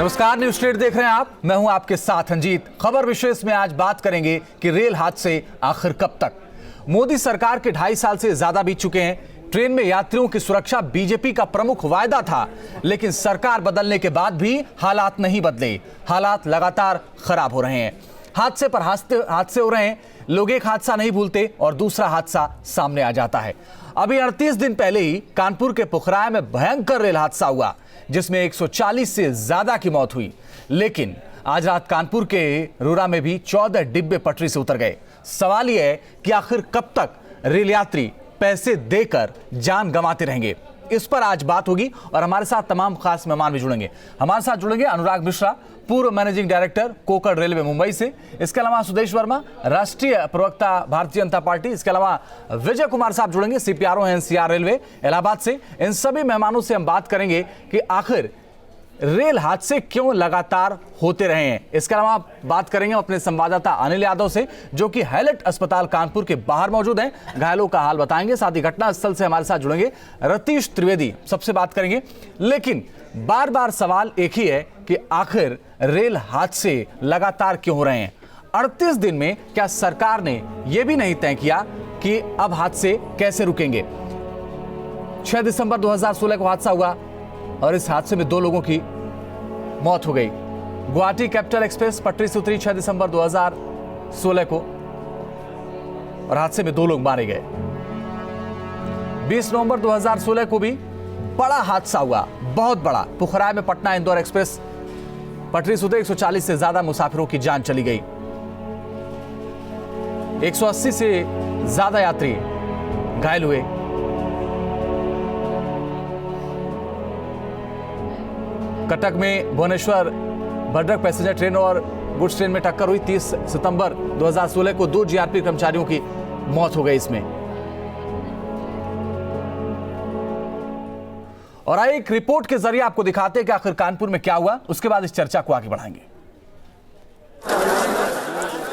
नमस्कार, news street देख रहे हैं आप। मैं हूं आपके साथ अंजीत। खबर विशेष में आज बात करेंगे कि रेल हादसे आखिर कब तक। मोदी सरकार के 2.5 साल से ज्यादा बीत चुके हैं। ट्रेन में यात्रियों की सुरक्षा बीजेपी का प्रमुख वायदा था, लेकिन सरकार बदलने के बाद भी हालात नहीं बदले। हालात लगातार खराब हो रहे हैं। हादसे पर हादसे हो रहे हैं। लोग एक हादसा नहीं भूलते और दूसरा हादसा सामने आ जाता है। अभी 38 दिन पहले ही कानपुर के पुखराया में भयंकर रेल हादसा हुआ, जिसमें 140 से ज्यादा की मौत हुई। लेकिन आज रात कानपुर के रुरा में भी 14 डिब्बे पटरी से उतर गए। सवाल यह है कि आखिर कब तक रेल यात्री पैसे देकर जान गंवाते रहेंगे। इस पर आज बात होगी और हमारे साथ तमाम खास मेहमान भी जुड़ेंगे। हमारे साथ जुड़ेंगे अनुराग मिश्रा, पूर्व managing director Konkan railway Mumbai से। इसके अलावा सुदेश वर्मा, राष्ट्रीय प्रवक्ता भारतीय जनता पार्टी। इसके अलावा विजय कुमार साहब जुड़ेंगे, सीपीआरओ हैं एनसीआर रेलवे इलाहाबाद से। इन सभी मेहमानों से हम बात करेंगे कि आखिर रेल हादसे क्यों लगातार होते रहे हैं। इसके अलावा बात करेंगे अपने संवाददाता अनिल यादव से, जो कि हैलेट अस्पताल कानपुर के बाहर मौजूद हैं। घायलों का हाल बताएंगे। साथ ही घटनास्थल से हमारे साथ जुड़ेंगे रतीश त्रिवेदी, सबसे बात करेंगे। लेकिन बार बार सवाल एक ही है कि आखिर रेल हादसे लगातार क्यों हो रहे हैं। 38 दिन में क्या सरकार ने यह भी नहीं तय किया कि अब हादसे कैसे रुकेंगे। 6 दिसंबर 2016 को हादसा हुआ और इस हादसे में 2 लोगों की मौत हो गई। गुवाहाटी कैपिटल एक्सप्रेस पटरी से उतरी 6 दिसंबर 2016 को और हादसे में 2 लोग मारे गए। 20 नवंबर 2016 को भी बड़ा हादसा हुआ, बहुत बड़ा। पुखराया में पटना इंदौर एक्सप्रेस पटरी से उतरे 140 से ज्यादा मुसाफिरों की जान चली गई। 180 से ज्यादा यात्री घायल हुए। कटक में भुवनेश्वर भद्रक पैसेंजर ट्रेन और गुड्स ट्रेन में टक्कर हुई। 30 सितंबर 2016 को 2 जीआरपी कर्मचारियों की मौत हो गई इसमें। और आइए एक रिपोर्ट के जरिए आपको दिखाते हैं कि आखिर कानपुर में क्या हुआ। उसके बाद इस चर्चा को आगे बढ़ाएंगे।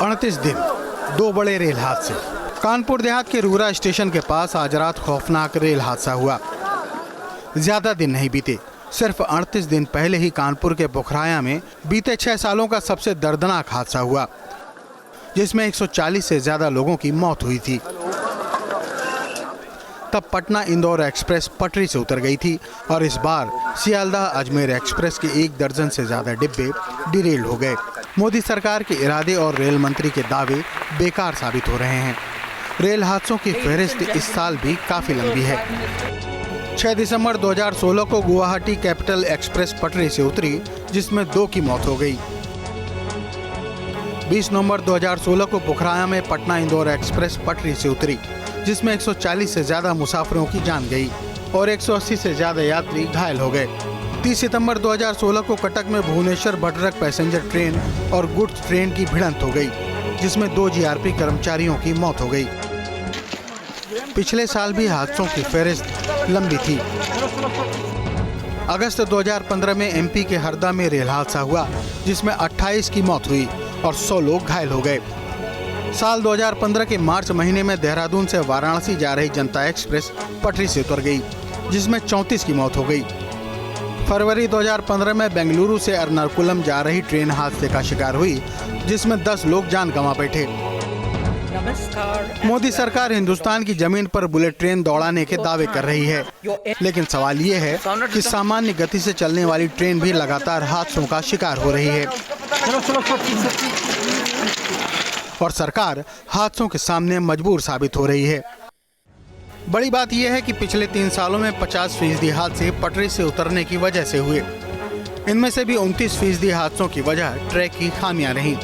38 दिन, 2 बड़े रेल हादसे। कानपुर देहात के रुरा स्टेशन के पास आज रात खौफनाक रेल हादसा हुआ। ज्यादा दिन नहीं बीते, सिर्फ 38 दिन पहले ही कानपुर के पुखराया में बीते 6 सालों का सबसे दर्दनाक हादसा हुआ, जिसमें 140 से ज्यादा लोगों की मौत हुई थी। तब पटना इंदौर एक्सप्रेस पटरी से उतर गई थी और इस बार सियालदाह अजमेर एक्सप्रेस के 1 दर्जन से ज्यादा डिब्बे डिरेल हो गए। मोदी सरकार के इरादे और रेल मंत्री के दावे बेकार साबित हो रहे हैं। रेल हादसों की फहरिस्त इस साल भी काफी लंबी है। 6 दिसंबर 2016 को गुवाहाटी कैपिटल एक्सप्रेस पटरी से उतरी, जिसमें 2 की मौत हो गई। 20 नवंबर 2016 को पुखराया में पटना इंदौर एक्सप्रेस पटरी से उतरी, जिसमें 140 से ज्यादा मुसाफिरों की जान गई और 180 से ज्यादा यात्री घायल हो गए। 30 सितंबर 2016 को कटक में भुवनेश्वर भद्रक पैसेंजर ट्रेन और गुड्स ट्रेन की भिड़ंत हो गई, जिसमें 2 जीआरपी कर्मचारियों की मौत हो गई। पिछले साल भी हादसों की फहरिस्त लंबी थी। अगस्त 2015 में एमपी के हरदा में रेल हादसा हुआ, जिसमें 28 की मौत हुई और 100 लोग घायल हो गए। साल 2015 के मार्च महीने में देहरादून से वाराणसी जा रही जनता एक्सप्रेस पटरी से उतर गई, जिसमें 34 की मौत हो गई। फरवरी 2015 में बेंगलुरु से एर्नाकुलम जा रही ट्रेन हादसे का शिकार हुई, जिसमें 10 लोग जान गंवा बैठे। मोदी सरकार हिंदुस्तान की जमीन पर बुलेट ट्रेन दौड़ाने के दावे कर रही है, लेकिन सवाल ये है कि सामान्य गति से चलने वाली ट्रेन भी लगातार हादसों का शिकार हो रही है और सरकार हादसों के सामने मजबूर साबित हो रही है। बड़ी बात यह है कि पिछले 3 सालों में 50% हादसे पटरी से उतरने की वजह से हुए। इनमें से भी 29% हादसों की वजह ट्रैक की खामियां रहीं।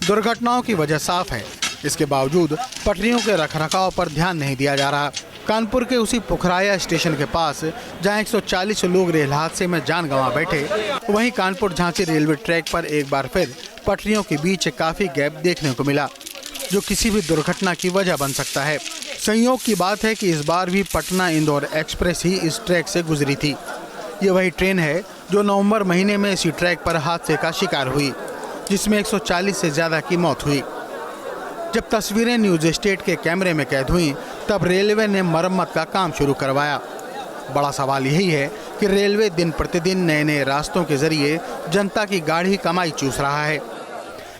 दुर्घटनाओं की वजह साफ है, इसके बावजूद पटरियों के रखरखाव पर ध्यान नहीं दिया जा रहा। कानपुर के उसी पुखराया स्टेशन के पास जहां 140 लोग रेल हादसे में जान गंवा बैठे, वहीं कानपुर झांसी रेलवे ट्रैक पर एक बार फिर पटरियों के बीच काफी गैप देखने को मिला, जो किसी भी दुर्घटना की वजह बन सकता है। संयोग की बात है कि इस बार भी पटना इंदौर एक्सप्रेस ही इस ट्रैक से गुजरी थी। ये वही ट्रेन है जो नवंबर महीने में इसी ट्रैक पर हादसे का शिकार हुई, जिसमें 140 से ज्यादा की मौत हुई। जब तस्वीरें न्यूज स्टेट के कैमरे में कैद हुई, तब रेलवे ने मरम्मत का काम शुरू करवाया। बड़ा सवाल यही है कि रेलवे दिन प्रतिदिन नए नए रास्तों के जरिए जनता की गाढ़ी कमाई चूस रहा है,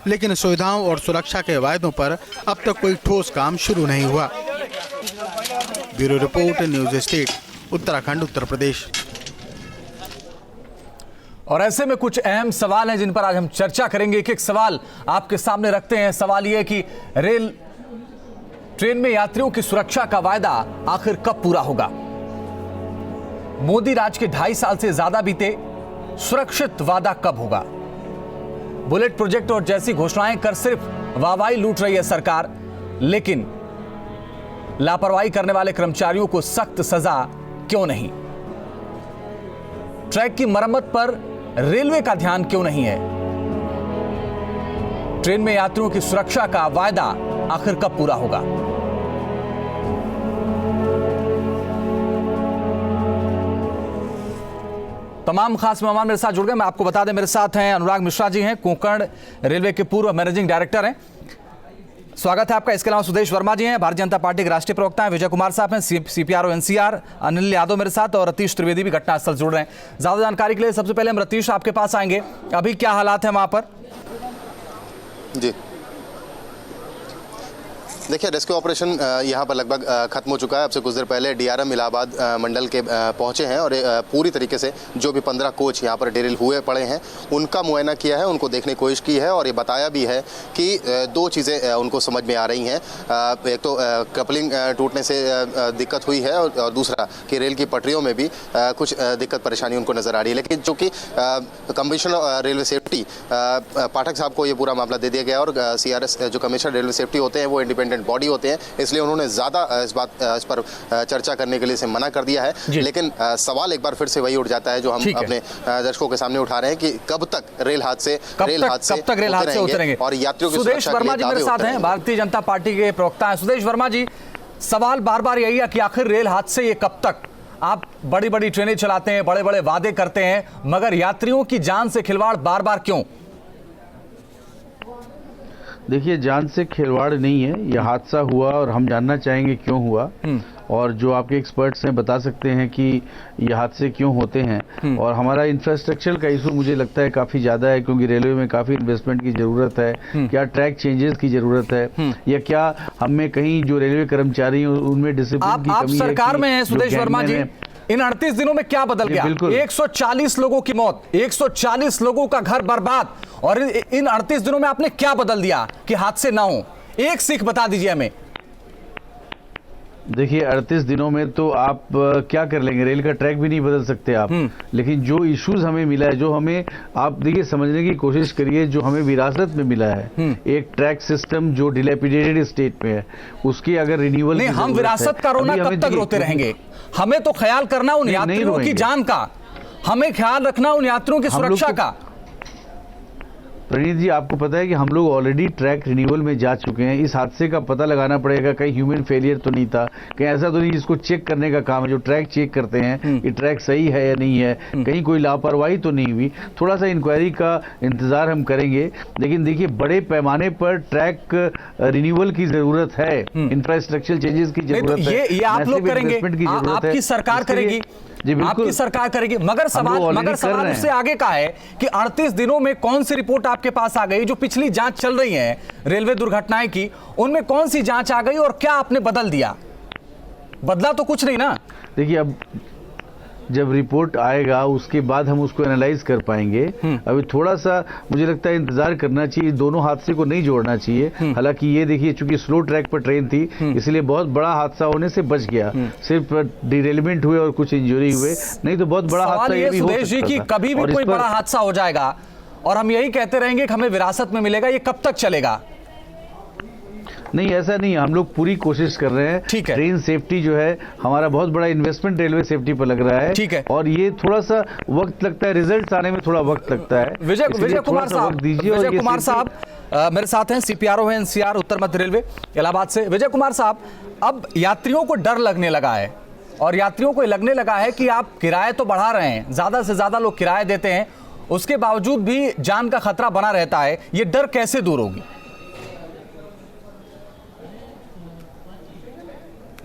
लेकिन सुविधाओं और सुरक्षा के वायदों पर अब तक कोई ठोस काम शुरू नहीं हुआ। Bureau report, news state, Uttarakhand, Uttar Pradesh. और ऐसे में कुछ अहम सवाल हैं जिन पर आज हम चर्चा करेंगे। एक एक सवाल आपके सामने रखते हैं। सवाल यह है कि ट्रेन में यात्रियों की सुरक्षा का वायदा आखिर कब पूरा होगा? मोदी राज के 2.5 साल से ज्यादा बीते, सुरक्षित वादा कब होगा? बुलेट प्रोजेक्ट और जैसी घोषणाएं कर सिर्फ वाहवाही लूट रही है सरकार, लेकिन लापरवाही करने वाले कर्मचारियों को सख्त सजा क्यों नहीं? ट्रैक की मरम्मत पर रेलवे का ध्यान क्यों नहीं है? ट्रेन में यात्रियों की सुरक्षा का वायदा आखिर कब पूरा होगा? तमाम खास मेहमान मेरे साथ जुड़ गए। मैं आपको बता दें, मेरे साथ हैं अनुराग मिश्रा जी, हैं कोंकण रेलवे के पूर्व मैनेजिंग डायरेक्टर हैं। स्वागत है आपका। इसके अलावा सुदेश वर्मा जी हैं, भारतीय जनता पार्टी के राष्ट्रीय प्रवक्ता हैं। विजय कुमार साहब हैं, CPRO NCR। अनिल यादव मेरे साथ, और रतीश त्रिवेदी भी घटनास्थल जुड़ रहे हैं। ज्यादा जानकारी के लिए सबसे पहले हम रतीश आपके पास आएंगे। अभी क्या हालात है वहां पर? जी देखिए, रेस्क्यू ऑपरेशन यहाँ पर लगभग खत्म हो चुका है। अब से कुछ देर पहले DRM इलाहाबाद मंडल के पहुँचे हैं और पूरी तरीके से जो भी 15 कोच यहाँ पर डेरिल हुए पड़े हैं उनका मुआयना किया है, उनको देखने की कोशिश की है और ये बताया भी है कि 2 चीज़ें उनको समझ में आ रही हैं। एक तो कपलिंग टूटने से दिक्कत हुई है और दूसरा कि रेल की पटरियों में भी कुछ दिक्कत परेशानी उनको नज़र आ रही है। लेकिन जो कि कमिश्नर रेलवे सेफ्टी पाठक साहब को ये पूरा मामला दे दिया गया और CRS जो कमिश्नर रेलवे सेफ्टी होते हैं वो इंडिपेंडेंट बॉडी होते हैं, इसलिए उन्होंने ज्यादा इस पर चर्चा करने के लिए से मना कर दिया है। लेकिन सवाल एक बार फिर से वही उठ जाता है जो हम अपने दर्शकों के सामने उठा रहे हैं कि कब तक रेल हादसे होते रहेंगे और यात्रियों की सुदेश वर्मा जी मेरे साथ हैं, भारतीय जनता पार्टी के प्रवक्ता हैं। सुदेश वर्मा जी, सवाल बार बार यही है कि आखिर रेल हादसे ये कब तक? आप बड़ी बड़ी ट्रेनें चलाते हैं, बड़े बड़े वादे करते हैं, मगर यात्रियों की जान से खिलवाड़ बार बार क्यों? देखिए, जान से खिलवाड़ नहीं है, यह हादसा हुआ और हम जानना चाहेंगे क्यों हुआ, और जो आपके एक्सपर्ट्स हैं बता सकते हैं कि ये हादसे क्यों होते हैं। और हमारा इंफ्रास्ट्रक्चर का इशू मुझे लगता है काफ़ी ज़्यादा है, क्योंकि रेलवे में काफ़ी इन्वेस्टमेंट की ज़रूरत है। क्या ट्रैक चेंजेस की ज़रूरत है, या क्या हमें कहीं जो रेलवे कर्मचारी हैं उनमें डिसिप्लिन की कमी है? सरकार में है सुदेश वर्मा जी, इन 38 दिनों में क्या बदल गया? 140 लोगों की मौत, 140 लोगों का घर बर्बाद, और इन 38 दिनों में आपने क्या बदल दिया कि हादसे ना हो? एक सीख बता दीजिए हमें। देखिए, 38 दिनों में तो आप क्या कर लेंगे? रेल का ट्रैक भी नहीं बदल सकते आप। लेकिन जो इश्यूज हमें मिला है, जो हमें, आप देखिए समझने की कोशिश करिए, जो हमें विरासत में मिला है एक ट्रैक सिस्टम जो डिलेपिडेटेड स्टेट में है, उसकी अगर रिन्यूअल नहीं, हम विरासत का रोना कब तक रोते रहेंगे? हमें तो ख्याल करना उन यात्रियों की जान का, हमें ख्याल रखना उन यात्रियों की सुरक्षा का। प्रणीत जी, आपको पता है कि हम लोग ऑलरेडी ट्रैक रिन्यूअल में जा चुके हैं। इस हादसे का पता लगाना पड़ेगा, कहीं ह्यूमन फेलियर तो नहीं था, कहीं ऐसा तो नहीं जिसको चेक करने का काम है, जो ट्रैक चेक करते हैं कि ट्रैक सही है या नहीं है, कहीं कोई लापरवाही तो नहीं हुई। थोड़ा सा इंक्वायरी का इंतजार हम करेंगे। लेकिन देखिए, बड़े पैमाने पर ट्रैक रिन्यूअल की जरूरत है, इंफ्रास्ट्रक्चर चेंजेस की जरूरत है, ये आप लोग करेंगे, आपकी सरकार करेगी, आपकी सरकार करेगी। मगर सवाल उससे आगे का है कि 38 दिनों में कौन सी रिपोर्ट आपके पास आ गई? जो पिछली जांच चल रही है रेलवे दुर्घटनाएं की, उनमें कौन सी जांच आ गई और क्या आपने बदल दिया? बदला तो कुछ नहीं ना। देखिए, अब जब रिपोर्ट आएगा उसके बाद हम उसको एनालाइज कर पाएंगे। अभी थोड़ा सा मुझे लगता है इंतजार करना चाहिए, दोनों हादसे को नहीं जोड़ना चाहिए। हालांकि ये देखिए, चूंकि स्लो ट्रैक पर ट्रेन थी इसलिए बहुत बड़ा हादसा होने से बच गया, सिर्फ डिरेलमेंट हुए और कुछ इंजरी हुए, नहीं तो बहुत बड़ा हादसा ये भी हो सकता था। सुदेश जी, कि कभी भी कोई बड़ा हादसा हो जाएगा और हम यही कहते रहेंगे कि हमें विरासत में मिलेगा, ये कब तक चलेगा? नहीं, ऐसा नहीं है, हम लोग पूरी कोशिश कर रहे हैं। ठीक है, ट्रेन सेफ्टी जो है हमारा बहुत बड़ा इन्वेस्टमेंट रेलवे सेफ्टी पर लग रहा है। ठीक है, और ये थोड़ा सा वक्त लगता है, रिजल्ट्स आने में थोड़ा वक्त लगता है। विजय कुमार साहब मेरे साथ हैं, CPRO है NCR उत्तर मध्य रेलवे इलाहाबाद से। विजय कुमार साहब, अब यात्रियों को डर लगने लगा है और यात्रियों को लगने लगा है कि आप किराए तो बढ़ा रहे हैं, ज्यादा से ज्यादा लोग किराए देते हैं, उसके बावजूद भी जान का खतरा बना रहता है। ये डर कैसे दूर होगी?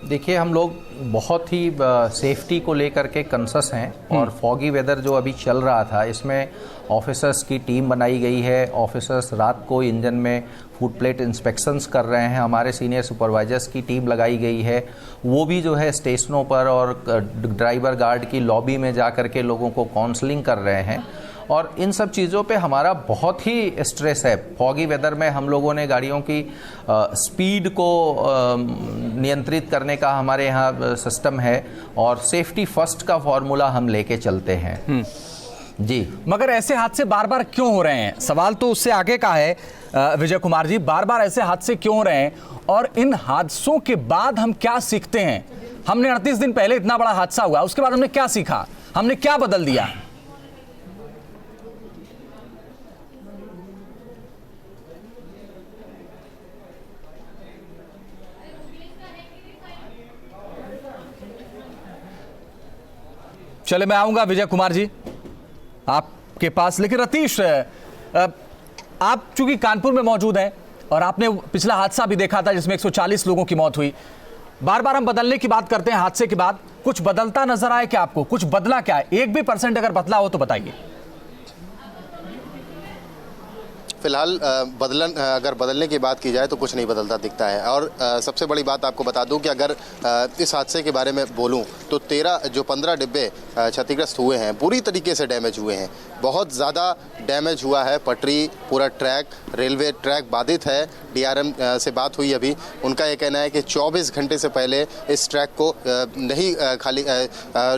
देखिए, हम लोग बहुत ही सेफ्टी को लेकर के कंसस हैं और फॉगी वेदर जो अभी चल रहा था, इसमें ऑफिसर्स की टीम बनाई गई है। ऑफिसर्स रात को इंजन में फुट प्लेट इंस्पेक्शंस कर रहे हैं। हमारे सीनियर सुपरवाइजर्स की टीम लगाई गई है, वो भी जो है स्टेशनों पर और ड्राइवर गार्ड की लॉबी में जा कर के लोगों को काउंसलिंग कर रहे हैं। और इन सब चीज़ों पे हमारा बहुत ही स्ट्रेस है। फॉगी वेदर में हम लोगों ने गाड़ियों की स्पीड को नियंत्रित करने का हमारे यहाँ सिस्टम है और सेफ्टी फर्स्ट का फॉर्मूला हम लेके चलते हैं जी। मगर ऐसे हादसे बार बार क्यों हो रहे हैं? सवाल तो उससे आगे का है विजय कुमार जी, बार बार ऐसे हादसे क्यों हो रहे हैं और इन हादसों के बाद हम क्या सीखते हैं? हमने 38 दिन पहले इतना बड़ा हादसा हुआ, उसके बाद हमने क्या सीखा, हमने क्या बदल दिया? चले, मैं आऊंगा विजय कुमार जी आपके पास, लेकिन रतीश, आप चूंकि कानपुर में मौजूद हैं और आपने पिछला हादसा भी देखा था जिसमें 140 लोगों की मौत हुई। बार बार हम बदलने की बात करते हैं, हादसे के बाद कुछ बदलता नजर आए क्या आपको? कुछ बदला क्या है? 1 भी % अगर बदला हो तो बताइए। फिलहाल अगर बदलने की बात की जाए तो कुछ नहीं बदलता दिखता है। और सबसे बड़ी बात आपको बता दूं कि अगर इस हादसे के बारे में बोलूं तो 15 डिब्बे क्षतिग्रस्त हुए हैं, पूरी तरीके से डैमेज हुए हैं। बहुत ज़्यादा डैमेज हुआ है पटरी, पूरा ट्रैक, रेलवे ट्रैक बाधित है। DRM से बात हुई अभी, उनका ये कहना है कि 24 घंटे से पहले इस ट्रैक को नहीं खाली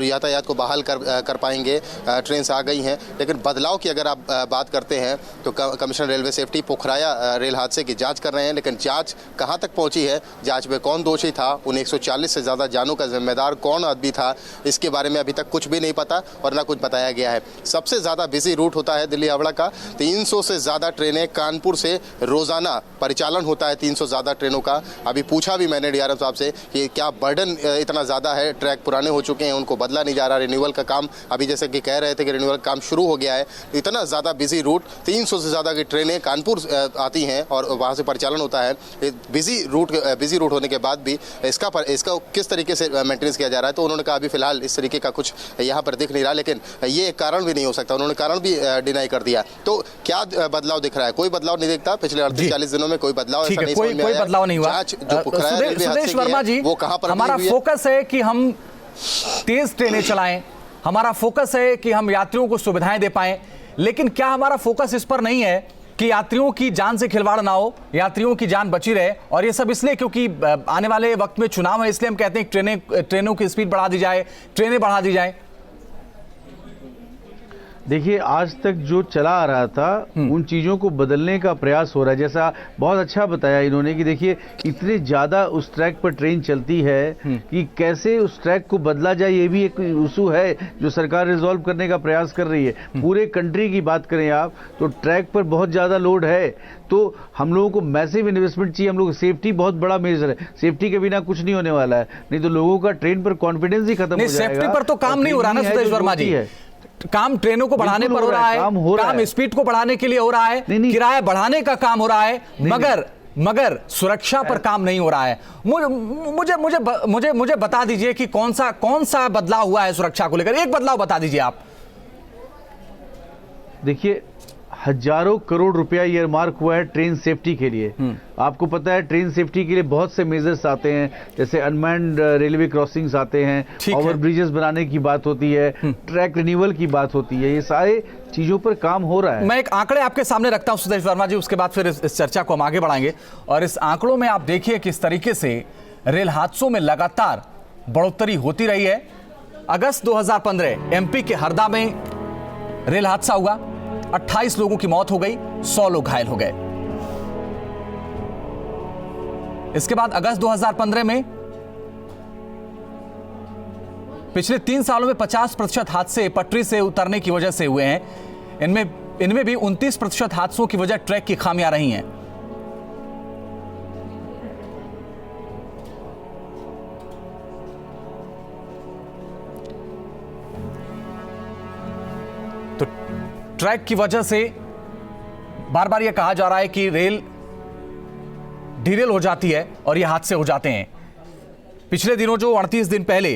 यातायात को बहाल कर पाएंगे। ट्रेन आ गई हैं, लेकिन बदलाव की अगर आप बात करते हैं तो commissioner railway safety Pukhrayan rail हादसे की जांच कर रहे हैं, लेकिन जांच कहां तक पहुंची है, जांच में कौन दोषी था, उन 140 से ज़्यादा जानों का जिम्मेदार कौन आदमी था, इसके बारे में अभी तक कुछ भी नहीं पता और ना कुछ बताया गया है। सबसे ज़्यादा बिजी रूट होता है दिल्ली हावड़ा का। 300 से ज़्यादा ट्रेनें कानपुर से रोज़ाना परिचालन होता है, 300 ज़्यादा ट्रेनों का। अभी पूछा भी मैंने DRM साहब से कि क्या बर्डन इतना ज़्यादा है, ट्रैक पुराने हो चुके हैं, उनको बदला नहीं जा रहा, रिन्यूअल का काम अभी जैसे कि कह रहे थे कि रिन्यूअल का काम शुरू हो गया है। इतना ज़्यादा बिजी रूट, 300 से ज़्यादा की ट्रेनें कानपुर आती हैं और वहाँ से परिचालन होता है। बिजी रूट होने के बाद भी इसका किस तरीके से मेंटेनेंस किया जा रहा है, तो उन्होंने कहा अभी फिलहाल इस तरीके का कुछ यहाँ पर दिख नहीं रहा, लेकिन ये एक कारण भी नहीं हो सकता। उन्होंने कारण भी डिनाई कर दिया। तो क्या बदलाव दिख रहा है? कोई बदलाव नहीं दिखता। पिछले 38-40 दिनों में कोई बदलाव ऐसा नहीं समझ में आया। कोई बदलाव नहीं हुआ। सुदेश वर्मा जी, वो कहां पर हमारा फोकस है कि हम तेज ट्रेनें चलाएं, हमारा फोकस है कि हम यात्रियों को सुविधाएं दे पाएं, लेकिन क्या हमारा फोकस इस पर नहीं है कि यात्रियों की जान से खिलवाड़ ना हो, यात्रियों की जान बची रहे? और ये सब इसलिए क्योंकि आने वाले वक्त में चुनाव है, इसलिए हम कहते हैं ट्रेनों की स्पीड बढ़ा दी जाए, ट्रेनें बढ़ा दी जाए। देखिए, आज तक जो चला आ रहा था उन चीज़ों को बदलने का प्रयास हो रहा है। जैसा बहुत अच्छा बताया इन्होंने कि देखिए इतने ज़्यादा उस ट्रैक पर ट्रेन चलती है कि कैसे उस ट्रैक को बदला जाए, ये भी एक इशू है जो सरकार रिजॉल्व करने का प्रयास कर रही है। पूरे कंट्री की बात करें आप तो ट्रैक पर बहुत ज़्यादा लोड है, तो हम लोगों को मैसिव इन्वेस्टमेंट चाहिए। हम लोग सेफ्टी बहुत बड़ा मेजर है, सेफ्टी के बिना कुछ नहीं होने वाला है, नहीं तो लोगों का ट्रेन पर कॉन्फिडेंस ही खत्म हो जाएगा। सेफ्टी पर तो काम नहीं हो रहा ना सुदेश वर्मा जी, काम ट्रेनों को बढ़ाने पर हो रहा है, काम स्पीड को बढ़ाने के लिए हो रहा है, किराया बढ़ाने का काम हो रहा है, मगर सुरक्षा पर काम नहीं हो रहा है। मुझे बता दीजिए कि कौन सा बदलाव हुआ है सुरक्षा को लेकर? एक बदलाव बता दीजिए आप। देखिए, हजारों करोड़ रुपया ईयरमार्क हुआ है ट्रेन सेफ्टी के लिए। आपको पता है ट्रेन सेफ्टी के लिए बहुत से मेजर्स आते हैं, जैसे अनमैन्ड रेलवे क्रॉसिंग्स आते हैं, ओवर ब्रिजेस बनाने की बात होती है, ट्रैक रिन्यूअल की बात होती है, ये सारे चीजों पर काम हो रहा है। मैं एक आंकड़े आपके सामने रखता हूं सुदेश वर्मा जी, उसके बाद फिर इस चर्चा को हम आगे बढ़ाएंगे। और इस आंकड़ों में आप देखिए किस तरीके से रेल हादसों में लगातार बढ़ोतरी होती रही है। अगस्त 2015 MP के हरदा में रेल हादसा हुआ, 28 लोगों की मौत हो गई, 100 लोग घायल हो गए। इसके बाद अगस्त 2015 में पिछले 3 सालों में 50% हादसे पटरी से उतरने की वजह से हुए हैं। इनमें भी 29% हादसों की वजह ट्रैक की खामियां रही हैं। तो ट्रैक की वजह से बार बार यह कहा जा रहा है कि रेल डिरेल हो जाती है और ये हादसे हो जाते हैं। पिछले दिनों जो 38 दिन पहले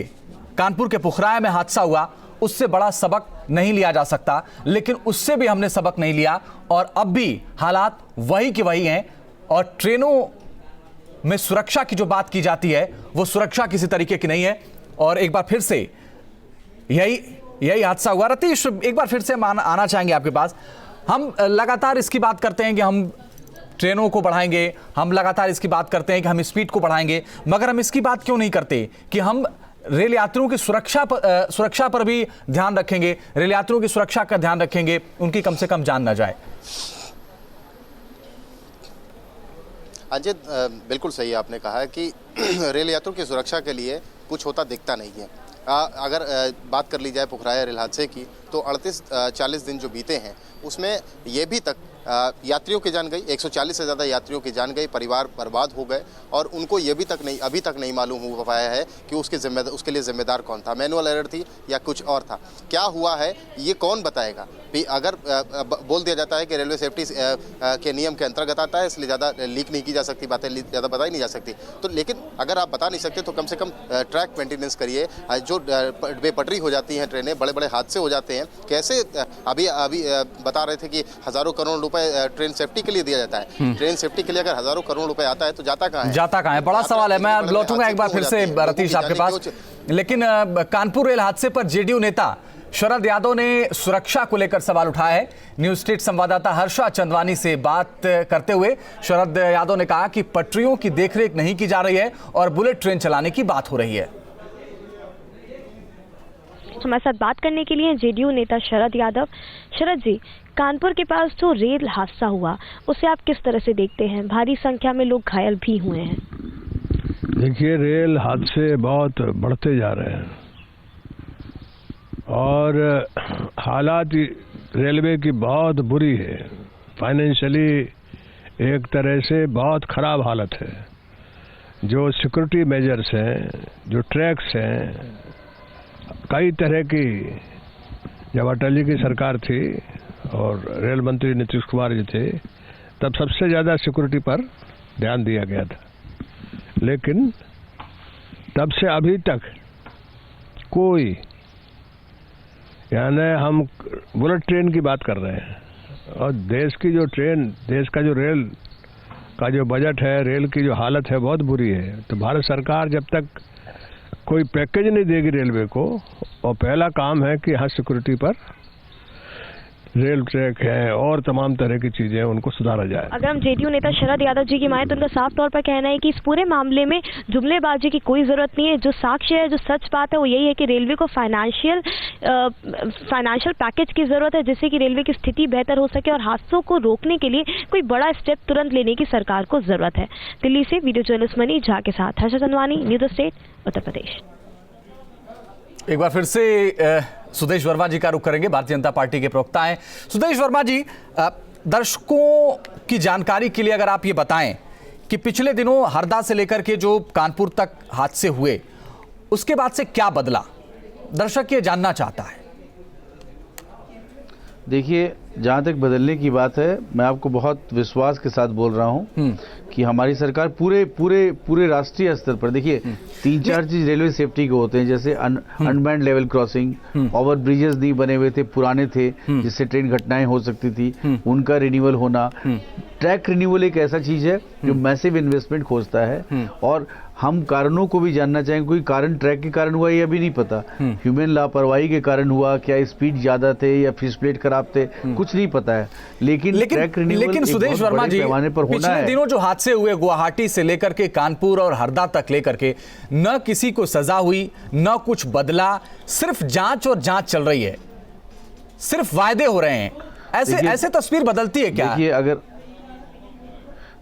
कानपुर के पुखराया में हादसा हुआ, उससे बड़ा सबक नहीं लिया जा सकता, लेकिन उससे भी हमने सबक नहीं लिया और अब भी हालात वही के वही हैं। और ट्रेनों में सुरक्षा की जो बात की जाती है वो सुरक्षा किसी तरीके की नहीं है। और एक बार फिर से यही हादसा हुआ। रतीश, एक बार फिर से हम आना चाहेंगे आपके पास। हम लगातार इसकी बात करते हैं कि हम ट्रेनों को बढ़ाएंगे, हम लगातार इसकी बात करते हैं कि हम स्पीड को बढ़ाएंगे, मगर हम इसकी बात क्यों नहीं करते कि हम रेल यात्रियों की सुरक्षा पर भी ध्यान रखेंगे, रेल यात्रियों की सुरक्षा का ध्यान रखेंगे, उनकी कम से कम जान ना जाए। अजय, बिल्कुल सही आपने कहा है कि रेल यात्रियों की सुरक्षा के लिए कुछ होता दिखता नहीं है। अगर बात कर ली जाए पुखराया रेल हादसे की, तो 38-40 दिन जो बीते हैं उसमें ये भी तक यात्रियों की जान गई, 140 से ज़्यादा यात्रियों की जान गई, परिवार बर्बाद हो गए और उनको ये भी अभी तक नहीं मालूम हो पाया है कि उसके लिए जिम्मेदार कौन था, मैनुअल एरर थी या कुछ और था। क्या हुआ है ये कौन बताएगा? अगर बोल दिया जाता है कि रेलवे सेफ्टी के नियम के अंतर्गत आता है, इसलिए ज़्यादा लीक नहीं की जा सकती, बातें ज़्यादा बताई नहीं जा सकती, तो लेकिन अगर आप बता नहीं सकते तो कम से कम ट्रैक मेंटेनेंस करिए। जो बेपटरी हो जाती हैं ट्रेनें, बड़े बड़े हादसे हो जाते हैं, कैसे अभी बता रहे थे कि हज़ारों करोड़ रुपए ट्रेन सेफ्टी के लिए दिया जाता है। ट्रेन सेफ्टी के लिए अगर हज़ारों करोड़ रुपए आता है तो जाता कहाँ है? बड़ा सवाल है। मैं लौटूंगा एक बार फिर से रतीश आपके पास, लेकिन कानपुर रेल हादसे पर जेडीयू नेता शरद यादव ने सुरक्षा को लेकर सवाल उठाया है। न्यूज स्टेट संवाददाता हर्षा चंदवानी से बात करते हुए शरद यादव ने कहा कि पटरियों की देखरेख नहीं की जा रही है और बुलेट ट्रेन चलाने की बात हो रही है। हमारे साथ बात करने के लिए जेडीयू नेता शरद यादव। शरद जी, कानपुर के पास जो रेल हादसा हुआ उसे आप किस तरह से देखते हैं? भारी संख्या में लोग घायल भी हुए हैं। देखिए, रेल हादसे बहुत बढ़ते जा रहे हैं और हालात रेलवे की बहुत बुरी है। फाइनेंशियली एक तरह से बहुत खराब हालत है। जो सिक्योरिटी मेजर्स हैं, जो ट्रैक्स हैं, कई तरह की, जब अटल जी की सरकार थी और रेल मंत्री नीतीश कुमार जी थे, तब सबसे ज़्यादा सिक्योरिटी पर ध्यान दिया गया था, लेकिन तब से अभी तक कोई, यानी हम बुलेट ट्रेन की बात कर रहे हैं और देश की जो ट्रेन, देश का जो रेल का जो बजट है, रेल की जो हालत है बहुत बुरी है। तो भारत सरकार जब तक कोई पैकेज नहीं देगी रेलवे को, और पहला काम है कि यहाँ सिक्योरिटी पर रेल ट्रैक है और तमाम तरह की चीजें उनको सुधारा जाए। अगर हम जेडीयू नेता शरद यादव जी की माने तो उनका साफ तौर पर कहना है कि इस पूरे मामले में जुमलेबाजी की कोई जरूरत नहीं है। जो साक्ष्य है, जो सच बात है वो यही है कि रेलवे को फाइनेंशियल पैकेज की जरूरत है, जिससे कि रेलवे की स्थिति बेहतर हो सके और हादसों को रोकने के लिए कोई बड़ा स्टेप तुरंत लेने की सरकार को जरूरत है। दिल्ली से वीडियो जर्नलिस्ट मनी झा के साथ हर्षा चंदवानी, न्यूज स्टेट, उत्तर प्रदेश। एक बार फिर से सुदेश वर्मा जी का रुख करेंगे, भारतीय जनता पार्टी के प्रवक्ता हैं। सुदेश वर्मा जी, दर्शकों की जानकारी के लिए अगर आप ये बताएं कि पिछले दिनों हरदा से लेकर के जो कानपुर तक हादसे हुए, उसके बाद से क्या बदला, दर्शक ये जानना चाहता है। देखिए, जहाँ तक बदलने की बात है, मैं आपको बहुत विश्वास के साथ बोल रहा हूँ कि हमारी सरकार पूरे राष्ट्रीय स्तर पर, देखिए 3-4 चीज रेलवे सेफ्टी के होते हैं, जैसे unmanned level crossing, over bridges नहीं बने हुए थे, पुराने थे, जिससे ट्रेन घटनाएं हो सकती थी, उनका रिन्यूअल होना। ट्रैक रिन्यूअल एक ऐसा चीज है जो मैसिव इन्वेस्टमेंट खोजता है और हम कारणों को भी जानना चाहेंगे। कोई कारण ट्रैक के कारण हुआ ये अभी नहीं पता, ह्यूमन लापरवाही के कारण हुआ, क्या स्पीड ज्यादा थे या फिश प्लेट खराब थे, कुछ नहीं पता है। लेकिन सुदेश वर्मा जी, पिछले दिनों जो हादसे हुए गुवाहाटी से लेकर के कानपुर और हरदा तक लेकर के, न किसी को सजा हुई, न कुछ बदला, सिर्फ जांच और जांच चल रही है, सिर्फ वायदे हो रहे हैं। ऐसे तस्वीर बदलती है क्या?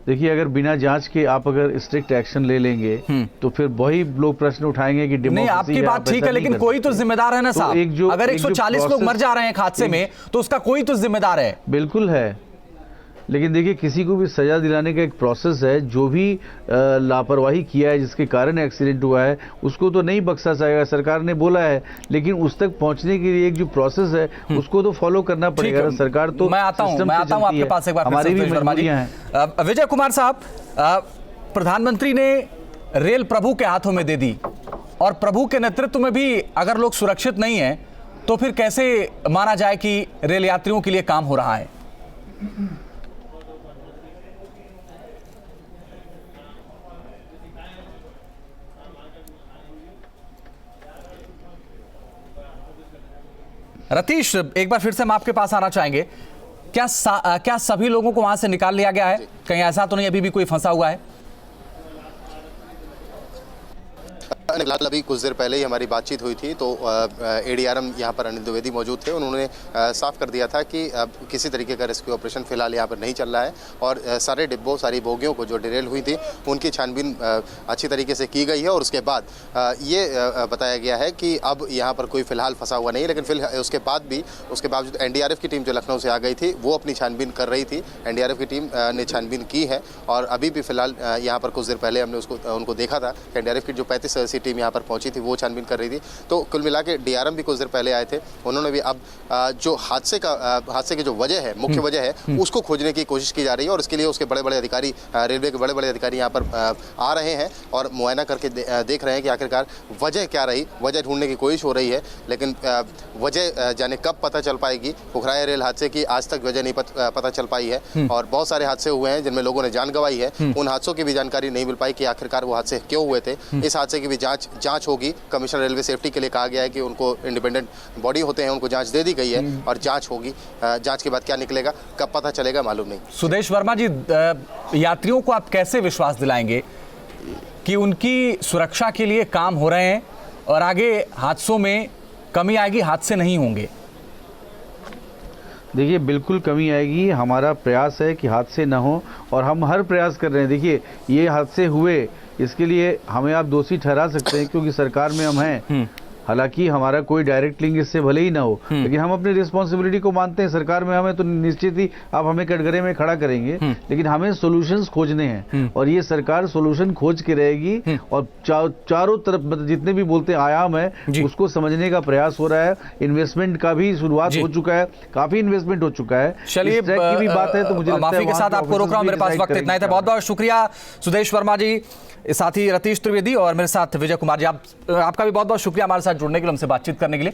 देखिए, अगर बिना जांच के आप अगर स्ट्रिक्ट एक्शन ले लेंगे तो फिर वही लोग प्रश्न उठाएंगे कि नहीं, आपकी बात ठीक है, लेकिन कोई तो जिम्मेदार है ना साहब। अगर 140 लोग मर जा रहे हैं हादसे में तो उसका कोई तो जिम्मेदार है। बिल्कुल है, लेकिन देखिए, किसी को भी सजा दिलाने का एक प्रोसेस है। जो भी लापरवाही किया है, जिसके कारण एक्सीडेंट हुआ है, उसको तो नहीं बख्शा जाएगा, सरकार ने बोला है, लेकिन उस तक पहुंचने के लिए एक जो प्रोसेस है उसको तो फॉलो करना पड़ेगा। सरकार तो मैं आता हूं आपके पास एक बार, हमारी भी मजबूरियां हैं। विजय कुमार साहब, प्रधानमंत्री ने रेल प्रभु के हाथों में दे दी और प्रभु के नेतृत्व में भी अगर लोग सुरक्षित नहीं हैं तो फिर कैसे माना जाए कि रेल यात्रियों के लिए काम हो रहा है? रतीश, एक बार फिर से हम आपके पास आना चाहेंगे। क्या सभी लोगों को वहां से निकाल लिया गया है? कहीं ऐसा तो नहीं अभी भी कोई फंसा हुआ है? फिलहाल अभी कुछ देर पहले ही हमारी बातचीत हुई थी तो एडीआरएम यहाँ पर अनिल द्विवेदी मौजूद थे। उन्होंने साफ कर दिया था कि किसी तरीके का रेस्क्यू ऑपरेशन फिलहाल यहाँ पर नहीं चल रहा है और सारे डिब्बों सारी बोगियों को जो डिरेल हुई थी उनकी छानबीन अच्छी तरीके से की गई है और उसके बाद ये बताया गया है कि अब यहाँ पर कोई फिलहाल फंसा हुआ नहीं है। लेकिन उसके बावजूद एनडीआरएफ की टीम जो लखनऊ से आ गई थी वो अपनी छानबीन कर रही थी। एनडीआरएफ की टीम ने छानबीन की है और अभी भी फिलहाल यहाँ पर कुछ देर पहले हमने उनको देखा था। एनडीआरएफ की जो 35 सदस्यीय टीम यहाँ पर पहुंची थी वो छानबीन कर रही थी। तो कुल मिला के डीआरएम भी कुछ देर पहले आए थे। उन्होंने भी अब जो हादसे की जो वजह है, मुख्य वजह है, उसको खोजने की कोशिश की जा रही है और इसके लिए उसके बड़े बड़े अधिकारी, रेलवे के बड़े बड़े अधिकारी यहाँ पर आ रहे हैं और मुआयना करके देख रहे हैं कि आखिरकार वजह क्या रही। वजह ढूंढने की कोशिश हो रही है लेकिन वजह जाने कब पता चल पाएगी। पुखराया रेल हादसे की आज तक वजह नहीं पता चल पाई है और बहुत सारे हादसे हुए हैं जिनमें लोगों ने जान गंवाई है। उन हादसों की भी जानकारी नहीं मिल पाई कि आखिरकार वो हादसे क्यों हुए थे। इस हादसे की भी जांच होगी। कमिश्नर रेलवे सेफ्टी के लिए कहा गया है कि उनको इंडिपेंडेंट बॉडी होते हैं, उनको जांच दे दी गई है और जांच होगी। जांच के बाद क्या निकलेगा, कब पता चलेगा, मालूम नहीं। सुदेश वर्मा जी, यात्रियों को आप कैसे विश्वास दिलाएंगे कि उनकी सुरक्षा के लिए काम हो रहे हैं और आगे हादसों में कमी आएगी, हादसे नहीं होंगे? देखिए, बिल्कुल कमी आएगी। हमारा प्रयास है कि हादसे ना हो और हम हर प्रयास कर रहे हैं। देखिए, ये हादसे हुए इसके लिए हमें आप दोषी ठहरा सकते हैं क्योंकि सरकार में हम हैं। हालांकि हमारा कोई डायरेक्ट लिंक इससे भले ही ना हो लेकिन हम अपनी रिस्पॉन्सिबिलिटी को मानते हैं। सरकार में हमें तो निश्चित ही आप हमें कटघरे में खड़ा करेंगे लेकिन हमें सॉल्यूशंस खोजने हैं और ये सरकार सॉल्यूशन खोज के रहेगी और चारों तरफ मतलब जितने भी बोलते हैं आयाम है उसको समझने का प्रयास हो रहा है। इन्वेस्टमेंट का भी शुरुआत हो चुका है, काफी इन्वेस्टमेंट हो चुका है। चलिए, की भी बात है तो मुझे माफी के साथ आपको रोक रहा हूं, मेरे पास वक्त इतना ही था। बहुत बहुत शुक्रिया सुदेश वर्मा जी, साथ ही रतीश त्रिवेदी और मेरे साथ विजय कुमार जी। आपका भी बहुत बहुत शुक्रिया हमारे साथ जुड़ने के लिए, हमसे बातचीत करने के लिए।